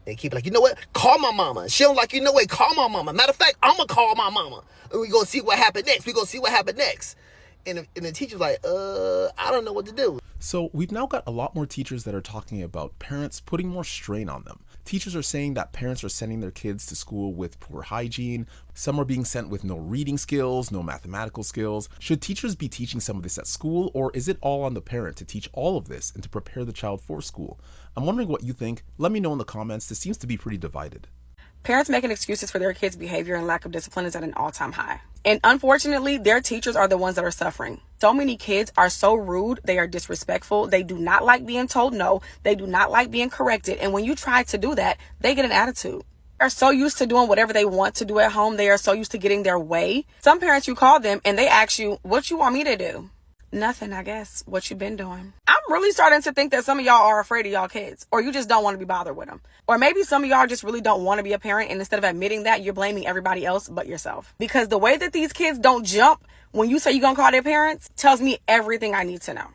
They keep like, you know what? Call my mama. She don't like, you know what? Call my mama. Matter of fact, I'm going to call my mama. And we going to see what happened next. We going to see what happened next. And the teacher's like, I don't know what to do. So we've now got a lot more teachers that are talking about parents putting more strain on them. Teachers are saying that parents are sending their kids to school with poor hygiene. Some are being sent with no reading skills, no mathematical skills. Should teachers be teaching some of this at school, or is it all on the parent to teach all of this and to prepare the child for school? I'm wondering what you think. Let me know in the comments. This seems to be pretty divided. Parents making excuses for their kids' behavior and lack of discipline is at an all-time high. And unfortunately, their teachers are the ones that are suffering. So many kids are so rude, they are disrespectful, they do not like being told no, they do not like being corrected. And when you try to do that, they get an attitude. They're so used to doing whatever they want to do at home. They are so used to getting their way. Some parents, you call them and they ask you, what you want me to do? Nothing, I guess. What you been doing? I'm really starting to think that some of y'all are afraid of y'all kids, or you just don't want to be bothered with them. Or maybe some of y'all just really don't want to be a parent, and instead of admitting that, you're blaming everybody else but yourself. Because the way that these kids don't jump when you say you're gonna call their parents tells me everything I need to know.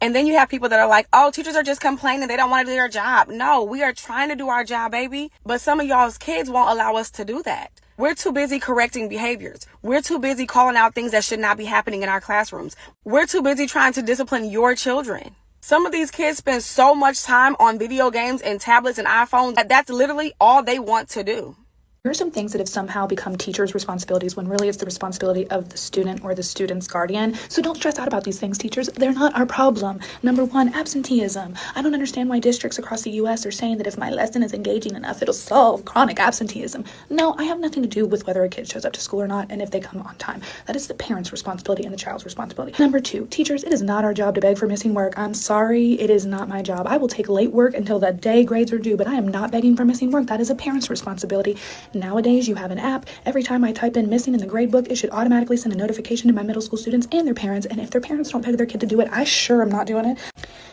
And then you have people that are like, oh, teachers are just complaining, they don't want to do their job. No, we are trying to do our job, baby. But some of y'all's kids won't allow us to do that. We're too busy correcting behaviors. We're too busy calling out things that should not be happening in our classrooms. We're too busy trying to discipline your children. Some of these kids spend so much time on video games and tablets and iPhones that that's literally all they want to do. Here are some things that have somehow become teachers' responsibilities when really it's the responsibility of the student or the student's guardian. So don't stress out about these things, teachers. They're not our problem. Number one, absenteeism. I don't understand why districts across the U.S. are saying that if my lesson is engaging enough, it'll solve chronic absenteeism. No, I have nothing to do with whether a kid shows up to school or not and if they come on time. That is the parent's responsibility and the child's responsibility. Number two, teachers, it is not our job to beg for missing work. I'm sorry, it is not my job. I will take late work until the day grades are due, but I am not begging for missing work. That is a parent's responsibility. Nowadays, you have an app. Every time I type in missing in the grade book, it should automatically send a notification to my middle school students and their parents. And if their parents don't beg their kid to do it, I sure am not doing it.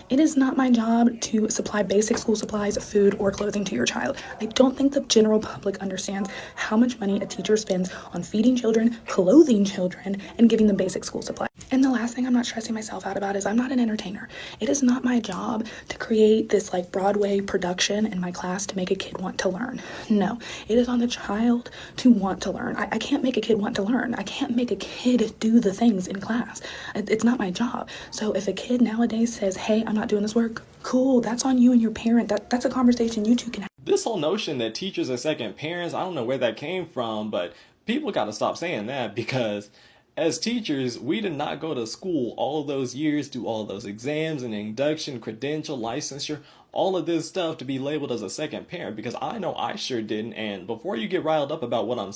It is not my job to supply basic school supplies, food, or clothing to your child. I don't think the general public understands how much money a teacher spends on feeding children, clothing children, and giving them basic school supplies. And the last thing I'm not stressing myself out about is I'm not an entertainer. It is not my job to create this like Broadway production in my class to make a kid want to learn. No, it is on the child to want to learn. I can't make a kid want to learn. I can't make a kid do the things in class. It's not my job. So if a kid nowadays says, hey, I'm not doing this work, cool, that's on you and your parent. That's a conversation you two can have. This whole notion that teachers are second parents, I don't know where that came from, but people got to stop saying that, because as teachers, we did not go to school all those years, do all those exams and induction, credential, licensure, all of this stuff to be labeled as a second parent, because I know I sure didn't. And before you get riled up about what I'm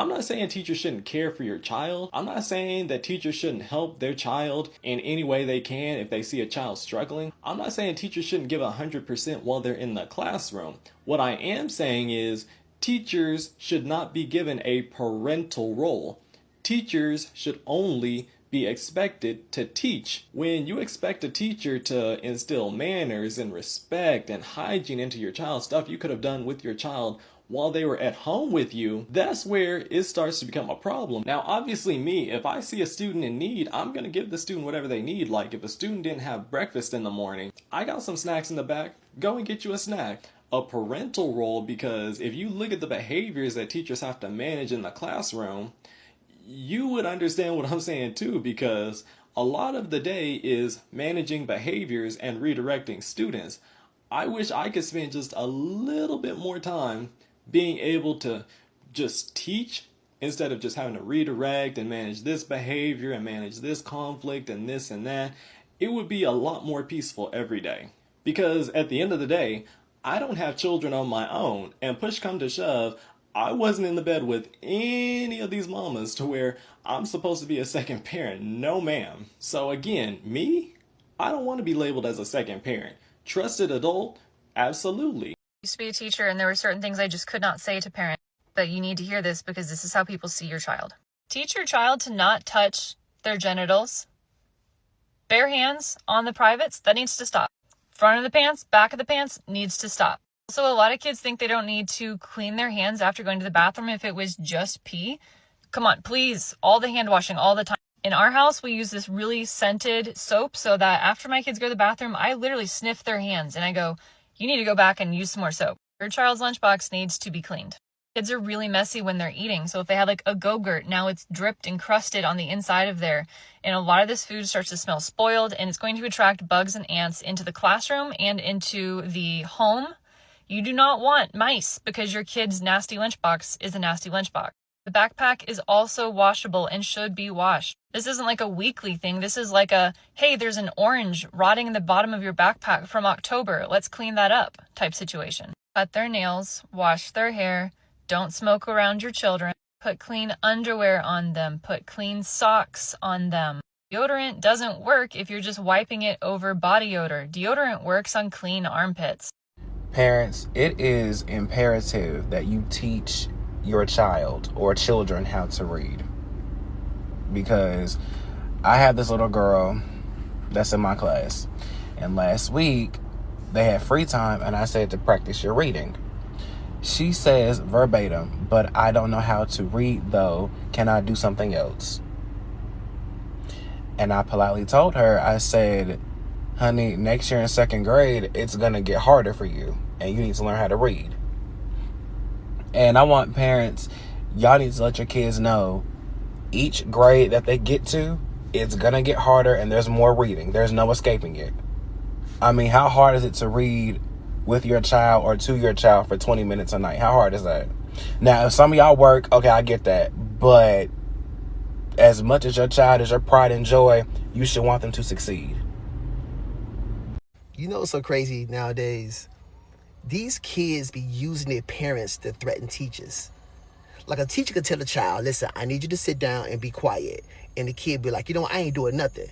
not saying teachers shouldn't care for your child. I'm not saying that teachers shouldn't help their child in any way they can if they see a child struggling. I'm not saying teachers shouldn't give 100% while they're in the classroom. What I am saying is teachers should not be given a parental role. Teachers should only be expected to teach. When you expect a teacher to instill manners and respect and hygiene into your child, stuff you could have done with your child while they were at home with you, that's where it starts to become a problem. Now, obviously me, if I see a student in need, I'm going to give the student whatever they need. Like if a student didn't have breakfast in the morning, I got some snacks in the back, go and get you a snack. A parental role, because if you look at the behaviors that teachers have to manage in the classroom, you would understand what I'm saying too, because a lot of the day is managing behaviors and redirecting students. I wish I could spend just a little bit more time being able to just teach instead of just having to redirect and manage this behavior and manage this conflict and this and that. It would be a lot more peaceful every day, because at the end of the day, I don't have children on my own, and push come to shove, I wasn't in the bed with any of these mamas to where I'm supposed to be a second parent. No, ma'am. So again, me, I don't want to be labeled as a second parent. Trusted adult? Absolutely. I used to be a teacher, and there were certain things I just could not say to parents, but you need to hear this because this is how people see your child. Teach your child to not touch their genitals. Bare hands on the privates, that needs to stop. Front of the pants, back of the pants, needs to stop. Also, a lot of kids think they don't need to clean their hands after going to the bathroom if it was just pee. Come on, please. All the hand washing all the time. In our house, we use this really scented soap so that after my kids go to the bathroom, I literally sniff their hands and I go, you need to go back and use some more soap. Your child's lunchbox needs to be cleaned. Kids are really messy when they're eating. So if they have like a Go-Gurt, now it's dripped and crusted on the inside of there. And a lot of this food starts to smell spoiled, and it's going to attract bugs and ants into the classroom and into the home. You do not want mice because your kid's nasty lunchbox is a nasty lunchbox. The backpack is also washable and should be washed. This isn't like a weekly thing. This is like a, hey, there's an orange rotting in the bottom of your backpack from October. Let's clean that up type situation. Cut their nails, wash their hair, don't smoke around your children, put clean underwear on them, put clean socks on them. Deodorant doesn't work if you're just wiping it over body odor. Deodorant works on clean armpits. Parents, it is imperative that you teach your child or children how to read, because I have this little girl that's in my class, and last week they had free time and I said to practice your reading. She says verbatim, but I don't know how to read though. Can I do something else? And I politely told her, I said, honey, next year in second grade, it's going to get harder for you and you need to learn how to read. And I want parents, y'all need to let your kids know each grade that they get to, it's going to get harder and there's more reading. There's no escaping it. I mean, how hard is it to read with your child or to your child for 20 minutes a night? How hard is that? Now, if some of y'all work, okay, I get that. But as much as your child is your pride and joy, you should want them to succeed. You know what's so crazy nowadays? These kids be using their parents to threaten teachers. Like a teacher could tell a child, listen, I need you to sit down and be quiet. And the kid be like, you know what, I ain't doing nothing.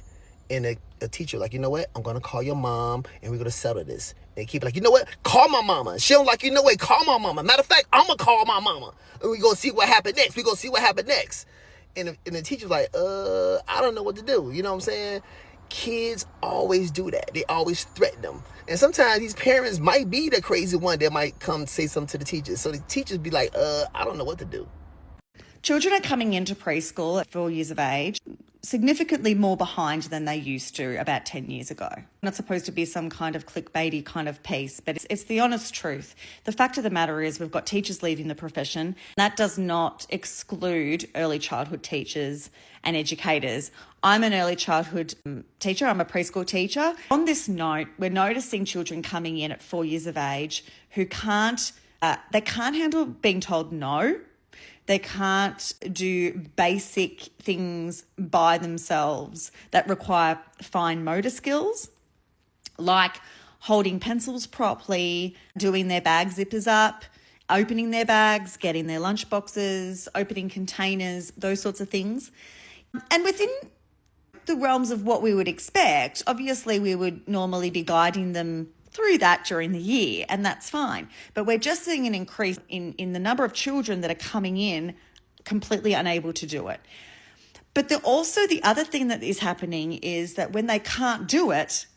And a teacher like, you know what, I'm going to call your mom and we're going to settle this. And the kid be like, you know what, call my mama. She don't like, you know what, call my mama. Matter of fact, I'm going to call my mama. And we're going to see what happened next. We're going to see what happened next. And the teacher's like, I don't know what to do. You know what I'm saying? Kids always do that. They always threaten them. And sometimes these parents might be the crazy one that might come say something to the teachers. So the teachers be like, I don't know what to do. Children are coming into preschool at 4 years of age significantly more behind than they used to about 10 years ago. Not supposed to be some kind of clickbaity kind of piece, but it's the honest truth. The fact of the matter is we've got teachers leaving the profession. That does not exclude early childhood teachers and educators. I'm an early childhood teacher. I'm a preschool teacher. On this note, we're noticing children coming in at 4 years of age who can't handle being told no. They can't do basic things by themselves that require fine motor skills, like holding pencils properly, doing their bag zippers up, opening their bags, getting their lunch boxes, opening containers, those sorts of things. And within the realms of what we would expect, obviously we would normally be guiding them through that during the year, and that's fine. But we're just seeing an increase in the number of children that are coming in completely unable to do it. But also the other thing that is happening is that when they can't do it,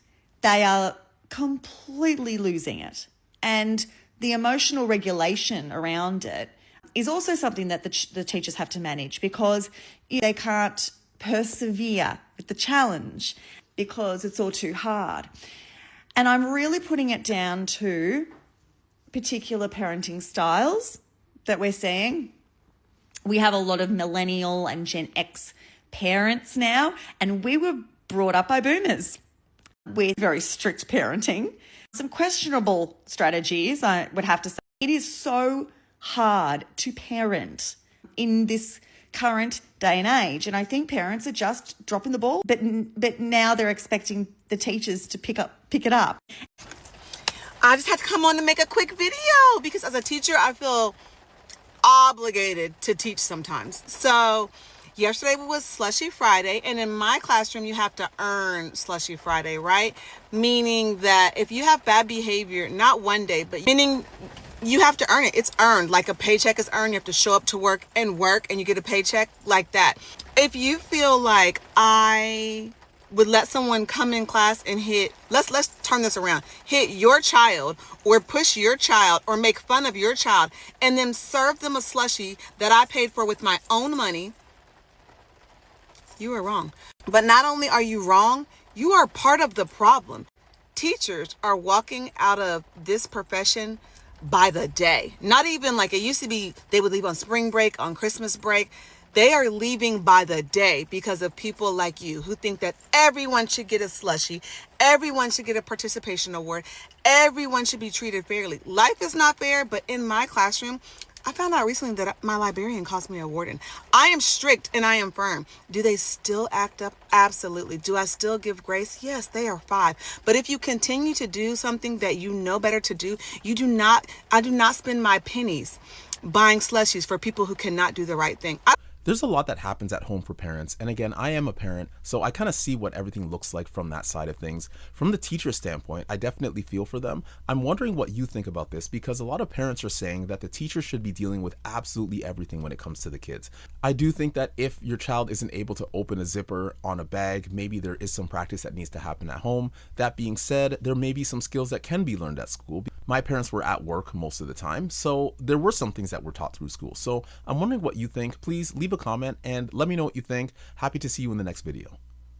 they are completely losing it. And the emotional regulation around it is also something that the teachers have to manage, because they can't persevere with the challenge because it's all too hard. And I'm really putting it down to particular parenting styles that we're seeing. We have a lot of millennial and Gen X parents now, and we were brought up by boomers with very strict parenting. Some questionable strategies, I would have to say. It is so hard to parent in this current day and age, and I think parents are just dropping the ball, but now they're expecting the teachers to pick it up. I just had to come on to make a quick video because as a teacher I feel obligated to teach sometimes. So yesterday was Slushy Friday, and in my classroom you have to earn Slushy Friday, right? Meaning that if you have bad behavior, not one day, but meaning you have to earn it. It's earned. Like a paycheck is earned. You have to show up to work and you get a paycheck like that. If you feel like I would let someone come in class and let's turn this around, hit your child or push your child or make fun of your child and then serve them a slushie that I paid for with my own money, you are wrong. But not only are you wrong, you are part of the problem. Teachers are walking out of this profession by the day. Not even like it used to be, they would leave on spring break, on Christmas break. They are leaving by the day because of people like you who think that everyone should get a slushie, everyone should get a participation award, everyone should be treated fairly. Life is not fair, but in my classroom, I found out recently that my librarian calls me a warden. I am strict and I am firm. Do they still act up? Absolutely. Do I still give grace? Yes, they are 5. But if you continue to do something that you know better to do, I do not spend my pennies buying slushies for people who cannot do the right thing. There's a lot that happens at home for parents, and again, I am a parent, so I kind of see what everything looks like from that side of things. From the teacher standpoint, I definitely feel for them. I'm wondering what you think about this, because a lot of parents are saying that the teacher should be dealing with absolutely everything when it comes to the kids. I do think that if your child isn't able to open a zipper on a bag, maybe there is some practice that needs to happen at home. That being said, there may be some skills that can be learned at school. My parents were at work most of the time, so there were some things that were taught through school. So I'm wondering what you think. Please leave a comment and let me know what you think. Happy to see you in the next video.